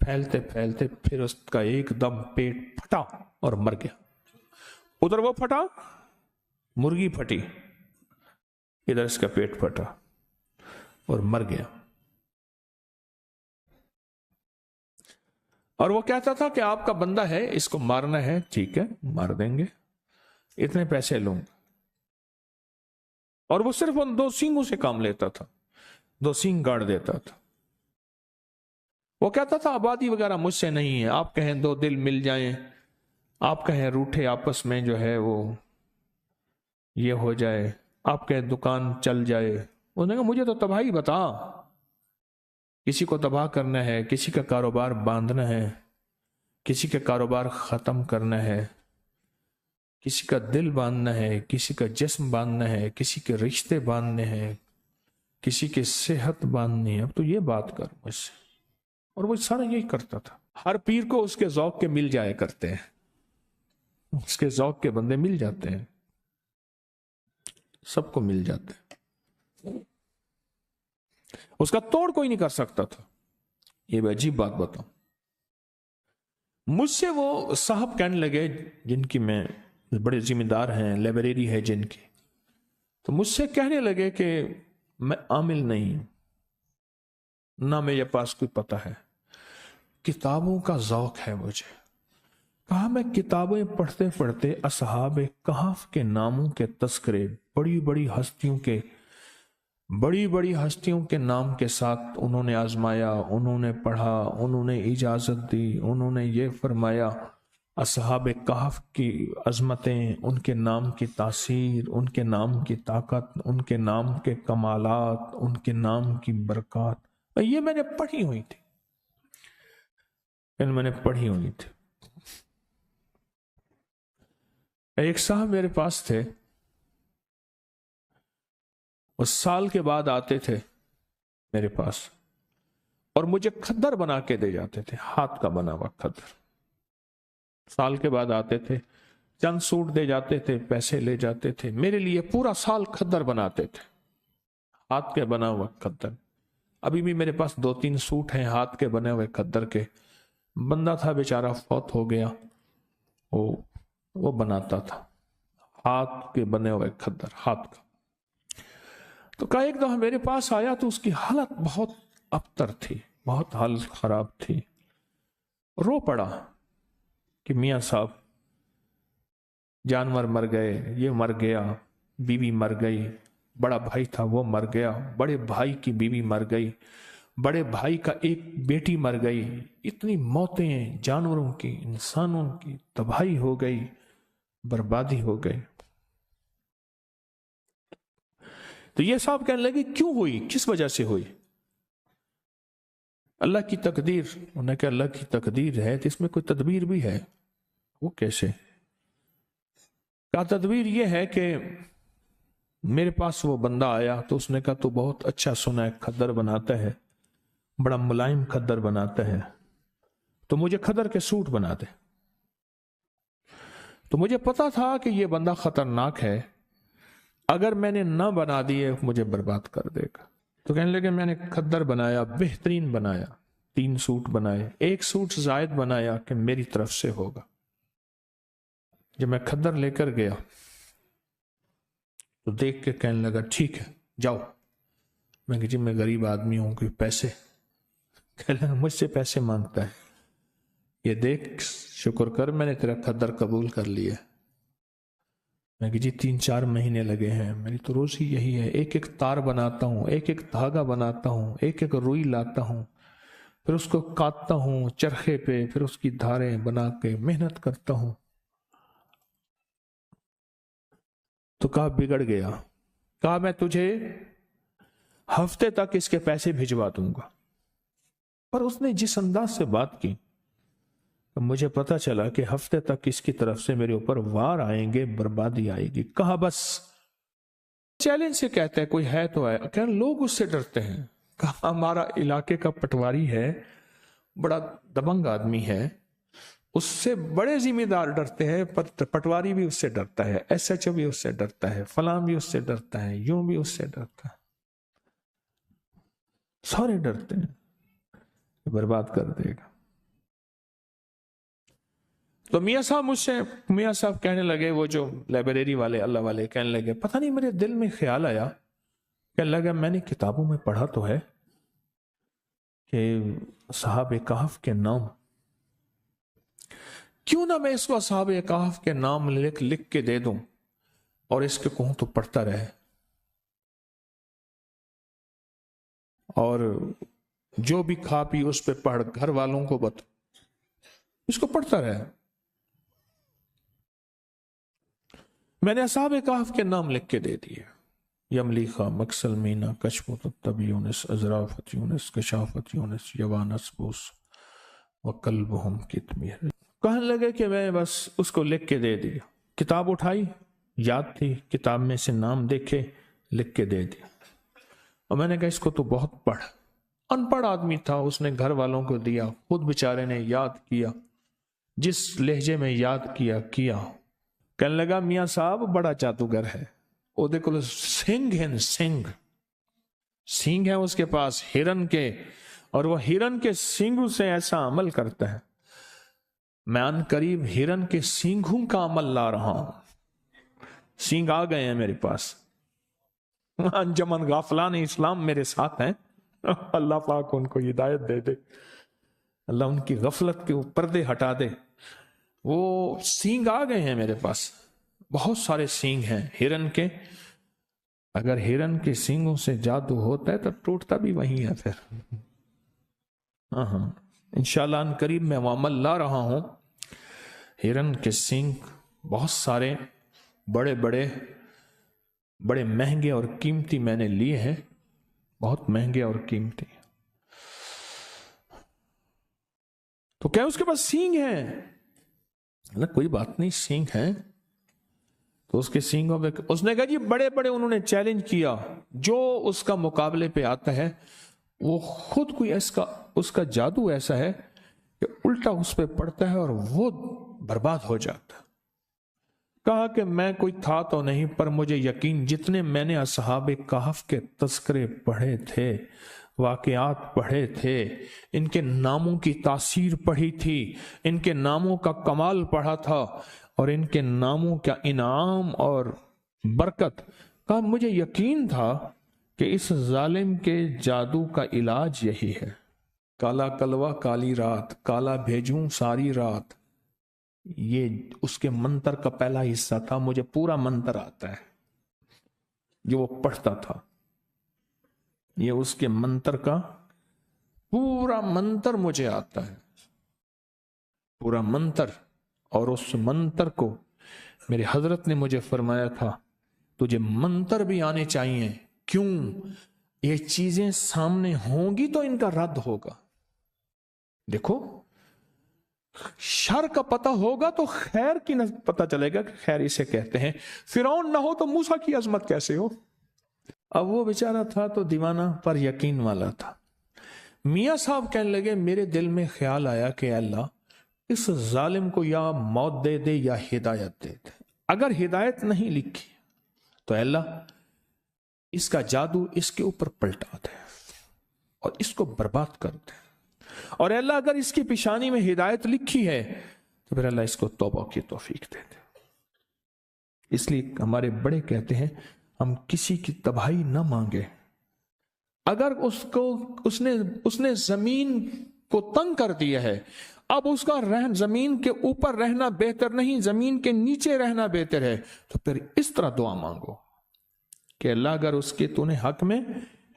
پھیلتے پھیلتے پھر اس کا ایک دم پیٹ پھٹا اور مر گیا. ادھر وہ پھٹا، مرغی پھٹی، ادھر اس کا پیٹ پھٹا اور مر گیا. اور وہ کہتا تھا کہ آپ کا بندہ ہے، اس کو مارنا ہے، ٹھیک ہے مار دیں گے، اتنے پیسے لوں گا. اور وہ صرف ان 2 سینگوں سے کام لیتا تھا، 2 سینگ گاڑ دیتا تھا. وہ کہتا تھا آبادی وغیرہ مجھ سے نہیں ہے، آپ کہیں 2 دل مل جائیں، آپ کہیں روٹھے آپس میں جو ہے وہ یہ ہو جائے، آپ کہیں دکان چل جائے. انہوں نے کہا مجھے تو تباہی بتا، کسی کو تباہ کرنا ہے، کسی کا کاروبار باندھنا ہے، کسی کا کاروبار ختم کرنا ہے، کسی کا دل باندھنا ہے، کسی کا جسم باندھنا ہے، کسی کے رشتے باندھنے ہیں، کسی کی صحت باندھنی ہے، اب تو یہ بات کر مجھ سے. اور وہ سارا یہی کرتا تھا. ہر پیر کو اس کے ذوق کے مل جایا کرتے ہیں، اس کے ذوق کے بندے مل جاتے ہیں، سب کو مل جاتے ہیں. اس کا توڑ کوئی نہیں کر سکتا تھا. یہ بھی عجیب بات بتاؤں، مجھ سے وہ صاحب کہنے لگے جن کی میں بڑے ذمہ دار ہیں، لائبریری ہے جن کی، تو مجھ سے کہنے لگے کہ میں عامل نہیں ہوں، نہ میرے پاس کوئی پتہ ہے، کتابوں کا ذوق ہے مجھے. کہا میں کتابیں پڑھتے پڑھتے اصحاب کہف کے ناموں کے تذکرے، بڑی بڑی ہستیوں کے نام کے ساتھ انہوں نے آزمایا، انہوں نے پڑھا، انہوں نے اجازت دی، انہوں نے یہ فرمایا. اصحاب کہف کی عظمتیں، ان کے نام کی تاثیر، ان کے نام کی طاقت، ان کے نام کے کمالات، ان کے نام کی برکات، یہ میں نے پڑھی ہوئی تھی، ایک صاحب میرے پاس تھے، اس سال کے بعد آتے تھے میرے پاس اور مجھے کھدر بنا کے دے جاتے تھے، ہاتھ کا بنا ہوا کھدر. سال کے بعد آتے تھے، چند سوٹ دے جاتے تھے، پیسے لے جاتے تھے، میرے لیے پورا سال کھدر بناتے تھے، ہاتھ کے بنا ہوا کھدر. ابھی بھی میرے پاس 2-3 سوٹ ہیں ہاتھ کے بنے ہوئے کھدر کے. بندہ تھا بیچارہ، فوت ہو گیا، وہ بناتا تھا ہاتھ کے بنے ہوئے کھدر، ہاتھ کا. تو کہا ایک دفعہ میرے پاس آیا تو اس کی حالت بہت ابتر تھی، بہت حالت خراب تھی. رو پڑا کہ میاں صاحب جانور مر گئے، یہ مر گیا، بیوی مر گئی، بڑا بھائی تھا وہ مر گیا، بڑے بھائی کی بیوی مر گئی، بڑے بھائی کا ایک بیٹی مر گئی، اتنی موتیں جانوروں کی، انسانوں کی، تباہی ہو گئی، بربادی ہو گئی. تو یہ صاحب کہنے لگے کیوں ہوئی، کس وجہ سے ہوئی؟ اللہ کی تقدیر. انہوں نے کہا اللہ کی تقدیر ہے تو اس میں کوئی تدبیر بھی ہے. وہ کیسے؟ کہا تدبیر یہ ہے کہ میرے پاس وہ بندہ آیا تو اس نے کہا تو بہت اچھا سنا ہے، کھدر بناتا ہے، بڑا ملائم کھدر بناتا ہے، تو مجھے کھدر کے سوٹ بنا دے. تو مجھے پتا تھا کہ یہ بندہ خطرناک ہے، اگر میں نے نہ بنا دیے مجھے برباد کر دے گا. تو کہنے لگے میں نے کھدر بنایا، بہترین بنایا، 3 سوٹ بنائے، 1 سوٹ زائد بنایا کہ میری طرف سے ہوگا. جب میں کھدر لے کر گیا تو دیکھ کے کہنے لگا ٹھیک ہے جاؤ. میں کہ جی میں غریب آدمی ہوں، کوئی پیسے؟ کہنے لگا مجھ سے پیسے مانگتا ہے، یہ دیکھ شکر کر میں نے تیرا کھدر قبول کر لیا. میں کہ جی 3-4 مہینے لگے ہیں، میری تو روزی یہی ہے، ایک ایک تار بناتا ہوں، ایک ایک دھاگا بناتا ہوں، ایک ایک روئی لاتا ہوں، پھر اس کو کاٹتا ہوں چرخے پہ، پھر اس کی دھاریں بنا کے محنت کرتا ہوں. تو کہا بگڑ گیا. کہا میں تجھے ہفتے تک اس کے پیسے بھجوا دوں گا. پر اس نے جس انداز سے بات کی مجھے پتا چلا کہ ہفتے تک اس کی طرف سے میرے اوپر وار آئیں گے، بربادی آئے گی. کہا بس چیلنج سے کہتا ہے کوئی ہے تو ہے. کہ لوگ اس سے ڈرتے ہیں. کہا ہمارا علاقے کا پٹواری ہے، بڑا دبنگ آدمی ہے، اس سے بڑے ذمہ دار ڈرتے ہیں، پٹواری بھی اس سے ڈرتا ہے، ایس ایچ او بھی اس سے ڈرتا ہے، فلاں بھی اس سے ڈرتا ہے، یوں بھی اس سے ڈرتا ہے، سارے ڈرتے ہیں برباد کر دے گا. تو میاں صاحب کہنے لگے, وہ جو لائبریری والے اللہ والے کہنے لگے, پتہ نہیں میرے دل میں خیال آیا, کہنے لگا میں نے کتابوں میں پڑھا تو ہے کہ اصحاب کہف کے نام, کیوں نہ میں اس کو اصحاب کہف کے نام لکھ کے دے دوں اور اس کے کہوں تو پڑھتا رہے, اور جو بھی کھا پی اس پہ پڑھ, گھر والوں کو اس کو پڑھتا رہے. میں نے اصحاب کہف کے نام لکھ کے دے دیے, یملیخا, مکسل مینا, کشمت الطب یونس, ازرافت یونس, کشافت یونس, یوانس بوس وقلبہم کتمیر. کہنے لگے کہ میں بس اس کو لکھ کے دے دیا. کتاب اٹھائی, یاد تھی, کتاب میں سے نام دیکھے, لکھ کے دے دیا. اور میں نے کہا اس کو تو بہت پڑھ. ان پڑھ آدمی تھا, اس نے گھر والوں کو دیا, خود بیچارے نے یاد کیا, جس لہجے میں یاد کیا. کہنے لگا میاں صاحب بڑا جادوگر ہے, وہ دیکھو سنگ ہے اس کے پاس ہرن کے, اور وہ ہرن کے سینگوں سے ایسا عمل کرتا ہے. میں ان قریب ہرن کے سینگوں کا عمل لا رہا ہوں, سینگ آ گئے ہیں میرے پاس. انجمن غافلان اسلام میرے ساتھ ہیں, اللہ پاک ان کو ہدایت دے دے, اللہ ان کی غفلت کے پردے ہٹا دے. وہ سینگ آ گئے ہیں میرے پاس, بہت سارے سینگ ہیں ہرن کے. اگر ہرن کے سینگوں سے جادو ہوتا ہے تو ٹوٹتا بھی وہی ہے پھر. ہاں انشاءاللہ ان قریب میں وہ عمل لا رہا ہوں. ہرن کے سینگ بہت سارے, بڑے مہنگے اور قیمتی میں نے لیے ہیں, بہت مہنگے اور قیمتی. تو کیا اس کے پاس سینگ ہیں؟ کوئی بات نہیں, سینگ ہیں. تو اس کے سینگوں پہ اس نے کہا جی بڑے انہوں نے چیلنج کیا, جو اس کا مقابلے پہ آتا ہے وہ خود کوئی اس کا جادو ایسا ہے کہ الٹا اس پہ پڑتا ہے اور وہ برباد ہو جاتا ہے. کہا کہ میں کوئی تھا تو نہیں, پر مجھے یقین, جتنے میں نے اصحاب کہف کے تذکرے پڑھے تھے, واقعات پڑھے تھے, ان کے ناموں کی تاثیر پڑھی تھی, ان کے ناموں کا کمال پڑھا تھا, اور ان کے ناموں کا انعام اور برکت کا مجھے یقین تھا کہ اس ظالم کے جادو کا علاج یہی ہے. کالا کلوا کالی رات, کالا بھیجوں ساری رات, یہ اس کے منتر کا پہلا حصہ تھا. مجھے پورا منتر آتا ہے جو وہ پڑھتا تھا, یہ اس کے منتر کا پورا منتر مجھے آتا ہے, پورا منتر. اور اس منتر کو میرے حضرت نے مجھے فرمایا تھا تجھے منتر بھی آنے چاہیے. کیوں؟ یہ چیزیں سامنے ہوں گی تو ان کا رد ہوگا. دیکھو شر کا پتہ ہوگا تو خیر کی پتہ چلے گا کہ خیر اسے کہتے ہیں. فرعون نہ ہو تو موسیٰ کی عظمت کیسے ہو؟ اب وہ بیچارہ تھا تو دیوانہ پر یقین والا تھا. میاں صاحب کہنے لگے میرے دل میں خیال آیا کہ اللہ اس ظالم کو یا موت دے دے یا ہدایت دے دے. اگر ہدایت نہیں لکھی تو اللہ اس کا جادو اس کے اوپر پلٹا دے اور اس کو برباد کر دے, اور اللہ اگر اس کی پیشانی میں ہدایت لکھی ہے تو پھر اللہ اس کو توبہ کی توفیق دے دے. اس لیے ہمارے بڑے کہتے ہیں ہم کسی کی تباہی نہ مانگے. اگر اس نے زمین کو تنگ کر دیا ہے, اب اس کا زمین کے اوپر رہنا بہتر نہیں, زمین کے نیچے رہنا بہتر ہے, تو پھر اس طرح دعا مانگو کہ اللہ اگر اس کے تو نے حق میں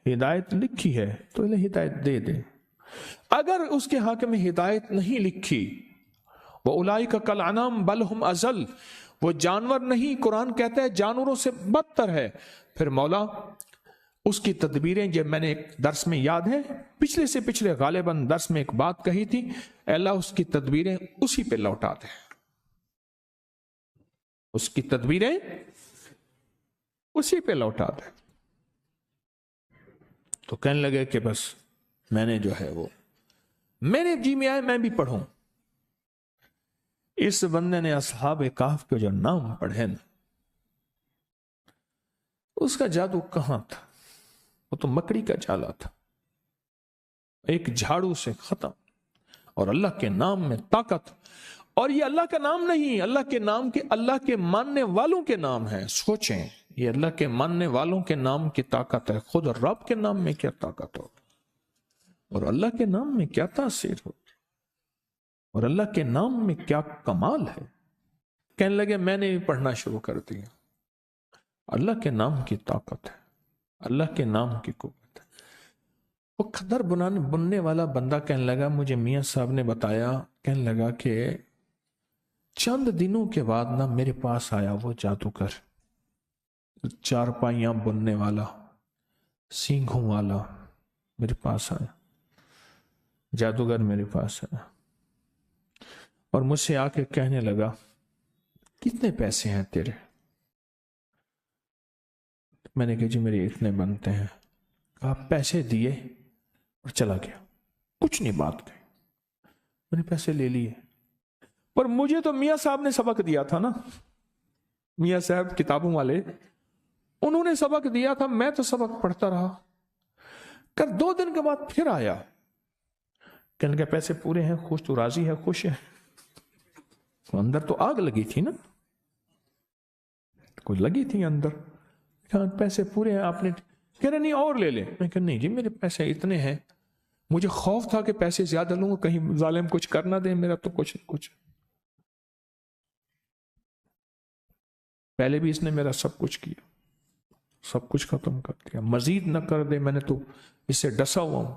ہدایت لکھی ہے تو اللہ ہدایت دے دے. اگر اس کے حق میں ہدایت نہیں لکھی, وَأُولَئِكَ كَالْأَنْعَامِ بَلْ هُمْ أَضَلُّ, وہ جانور نہیں, قرآن کہتا ہے جانوروں سے بدتر ہے. پھر مولا اس کی تدبیریں, جب میں نے ایک درس میں یاد ہے پچھلے سے پچھلے غالباً درس میں ایک بات کہی تھی, اللہ اس کی تدبیریں اسی پہ لوٹا دے, اس کی تدبیریں اسی پہ لوٹا دے. تو کہنے لگے کہ بس میں نے جو ہے وہ میرے جی میں آئے میں بھی پڑھوں. اس بندے نے اصحاب کہف کے جو نام پڑھے نا, اس کا جادو کہاں تھا؟ وہ تو مکڑی کا جالا تھا, ایک جھاڑو سے ختم. اور اللہ کے نام میں طاقت, اور یہ اللہ کا نام نہیں، اللہ کے نام کے اللہ کے ماننے والوں کے نام ہے. سوچیں، یہ اللہ کے ماننے والوں کے نام کی طاقت ہے. خود رب کے نام میں کیا طاقت ہو، اور اللہ کے نام میں کیا تاثیر ہو، اور اللہ کے نام میں کیا کمال ہے. کہنے لگے میں نے بھی پڑھنا شروع کر دیا. اللہ کے نام کی طاقت ہے، اللہ کے نام کی قوت ہے. وہ خدر بننے والا بندہ کہنے لگا، مجھے میاں صاحب نے بتایا، کہنے لگا کہ چند دنوں کے بعد نا میرے پاس آیا وہ جادوگر، چارپائیاں بننے والا، سینگوں والا میرے پاس آیا. جادوگر میرے پاس آیا اور مجھ سے آ کے کہنے لگا، کتنے پیسے ہیں تیرے؟ میں نے کہا جی میرے اتنے بنتے ہیں. کہا پیسے دیے اور چلا گیا، کچھ نہیں بات کہی. میں نے پیسے لے لیے، پر مجھے تو میاں صاحب نے سبق دیا تھا نا، میاں صاحب کتابوں والے، انہوں نے سبق دیا تھا، میں تو سبق پڑھتا رہا. کر 2 دن کے بعد پھر آیا، کہنے لگا پیسے پورے ہیں، خوش تو راضی ہے، خوش ہے. اندر تو آگ لگی تھی نا، کوئی لگی تھی اندر. کہا پیسے پورے ہیں آپ نے؟ کہہ رہے نہیں اور لے لیں. میں کہا نہیں جی میرے پیسے اتنے ہیں. مجھے خوف تھا کہ پیسے زیادہ لوں گا کہیں ظالم کچھ کر نہ دے، میرا تو کچھ. پہلے بھی اس نے میرا سب کچھ کیا، سب کچھ ختم کر دیا، مزید نہ کر دے، میں نے تو اس سے ڈسا ہوا ہوں.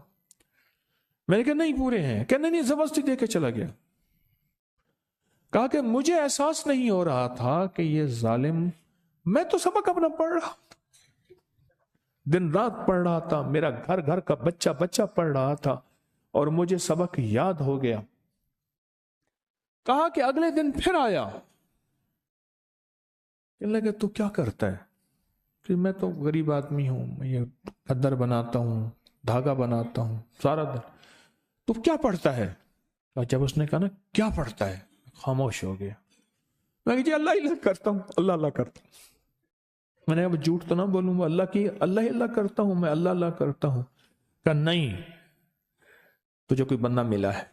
میں نے کہا نہیں پورے ہیں. کہنے نہیں زبردستی دے کے چلا گیا. کہا کہ مجھے احساس نہیں ہو رہا تھا کہ یہ ظالم، میں تو سبق اپنا پڑھ رہا، دن رات پڑھ رہا تھا، میرا گھر کا بچہ پڑھ رہا تھا، اور مجھے سبق یاد ہو گیا. کہا کہ اگلے دن پھر آیا، کہنے لگا تو کیا کرتا ہے؟ کہ میں تو غریب آدمی ہوں، میں یہ خدر بناتا ہوں، دھاگا بناتا ہوں سارا دن. تو کیا پڑھتا ہے؟ جب اس نے کہا نا کیا پڑھتا ہے، خاموش ہو گیا. میں جی اللہ کرتا ہوں، اللہ کرتا ہوں. میں نے اب جھوٹ تو نہ بولوں گا، اللہ کرتا ہوں، میں اللہ کرتا ہوں. کہا نہیں، تجھے کوئی بندہ ملا ہے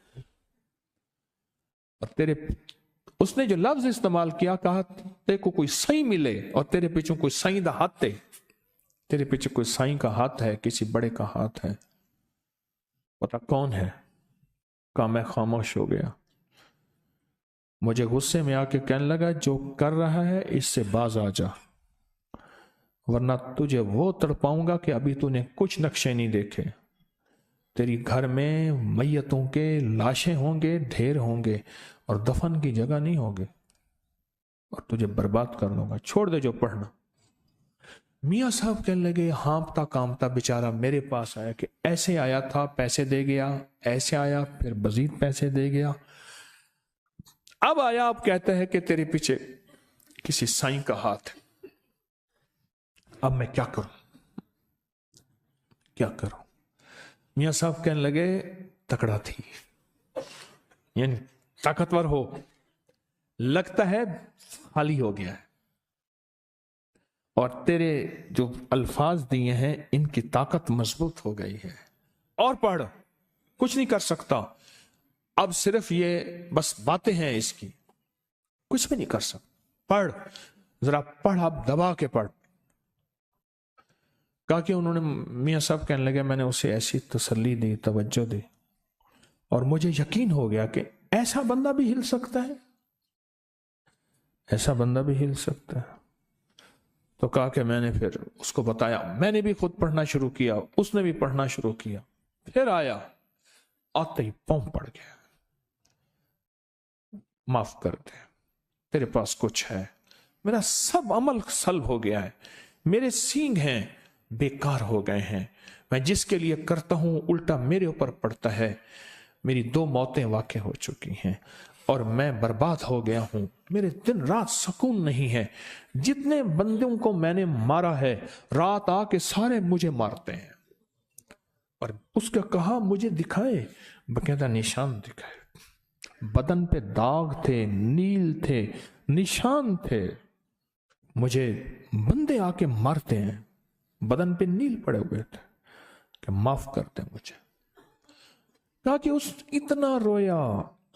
اور تیرے، اس نے جو لفظ استعمال کیا، کہا تیرے کو کوئی سائی ملے اور تیرے پیچھے کوئی سائی دا ہاتھ دے، تیرے پیچھے کوئی سائی کا ہاتھ ہے، کسی بڑے کا ہاتھ ہے، پتا کون ہے؟ کہا میں خاموش ہو گیا. مجھے غصے میں آ کے کہنے لگا جو کر رہا ہے اس سے باز آ جا، ورنہ تجھے وہ تڑپاؤں گا کہ ابھی تو نے کچھ نقشے نہیں دیکھے. تیری گھر میں میتوں کے لاشیں ہوں گے، ڈھیر ہوں گے، اور دفن کی جگہ نہیں ہوگی، اور تجھے برباد کر دوں گا. چھوڑ دے جو پڑھنا. میاں صاحب کہنے لگے، ہانپتا کامتا بیچارہ میرے پاس آیا کہ ایسے آیا تھا، پیسے دے گیا، ایسے آیا پھر مزید پیسے دے گیا، اب آیا اب کہتا ہے کہ تیرے پیچھے کسی سائیں کا ہاتھ ہے. اب میں کیا کروں؟ میاں صاحب کہنے لگے تکڑا تھی، یعنی طاقتور ہو، لگتا ہے خالی ہو گیا ہے، اور تیرے جو الفاظ دیے ہیں ان کی طاقت مضبوط ہو گئی ہے، اور پڑھ، کچھ نہیں کر سکتا، اب صرف یہ بس باتیں ہیں اس کی، کچھ بھی نہیں کر سکتا. پڑھ، ذرا پڑھ، اب دبا کے پڑھ. کہا کہ انہوں نے، میاں صاحب کہنے لگے میں نے اسے ایسی تسلی دی، توجہ دی، اور مجھے یقین ہو گیا کہ ایسا بندہ بھی ہل سکتا ہے، ایسا بندہ بھی ہل سکتا ہے. تو کہا کہ میں نے پھر اس کو بتایا، میں نے بھی خود پڑھنا شروع کیا، اس نے بھی پڑھنا شروع کیا. پھر آیا، آتے ہی پاؤں پڑ گیا، معاف کر دے، تیرے پاس کچھ ہے، میرا سب عمل سلب ہو گیا ہے، میرے سینگ ہیں بیکار ہو گئے ہیں، میں جس کے لیے کرتا ہوں الٹا میرے اوپر پڑتا ہے، میری 2 موتیں واقع ہو چکی ہیں اور میں برباد ہو گیا ہوں، میرے دن رات سکون نہیں ہے، جتنے بندوں کو میں نے مارا ہے رات آ کے سارے مجھے مارتے ہیں. اور اس کا کہا مجھے دکھائے، باقاعدہ نشان دکھائے، بدن پہ داغ تھے، نیل تھے، نشان تھے، مجھے بندے آ کے مارتے ہیں، بدن پہ نیل پڑے ہوئے تھے، کہ معاف کر دیں مجھے. کہا کہ اس اتنا رویا،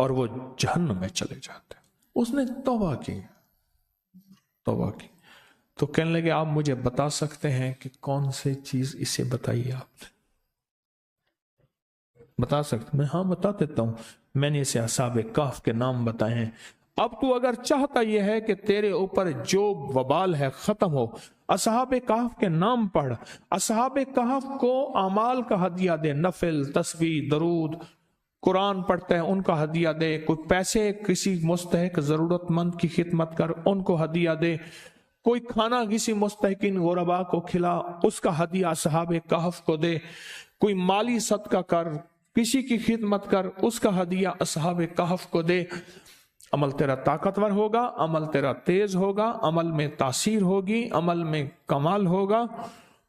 اور وہ جہنم میں چلے جاتے. اس نے توبہ کی. تو کہنے لگے آپ مجھے بتا سکتے ہیں کہ کون سی چیز اسے بتائیے آپ نے. بتا سکتے؟ میں ہاں بتا دیتا ہوں. میں نے اسے اصحاب کہف کے نام بتائے ہیں. اب تو اگر چاہتا یہ ہے کہ تیرے اوپر جو وبال ہے ختم ہو، اصحاب کہف کے نام پڑھ. اصحاب کہف کو اعمال کا ہدیہ دے، نفل، تسبیح، درود، قرآن پڑھتے ہیں ان کا ہدیہ دے. کوئی پیسے کسی مستحق ضرورت مند کی خدمت کر، ان کو ہدیہ دے. کوئی کھانا کسی مستحقین غربا کو کھلا، اس کا ہدیہ اصحاب کہف کو دے. کوئی مالی صدقہ کر، کسی کی خدمت کر، اس کا ہدیہ اصحاب کہف کو دے. عمل تیرا طاقتور ہوگا، عمل تیرا تیز ہوگا، عمل میں تاثیر ہوگی، عمل میں کمال ہوگا.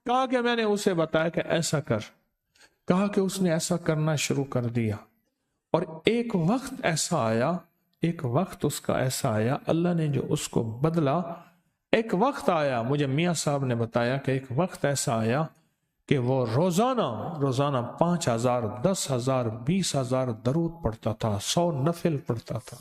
کہا کہ میں نے اسے بتایا کہ ایسا کر. کہا کہ اس نے ایسا کرنا شروع کر دیا. اور ایک وقت ایسا آیا، ایک وقت اس کا ایسا آیا، اللہ نے جو اس کو بدلا. ایک وقت آیا، مجھے میاں صاحب نے بتایا کہ ایک وقت ایسا آیا کہ وہ روزانہ 5,000، 10,000، 20,000 درود پڑھتا تھا، 100 نفل پڑھتا تھا.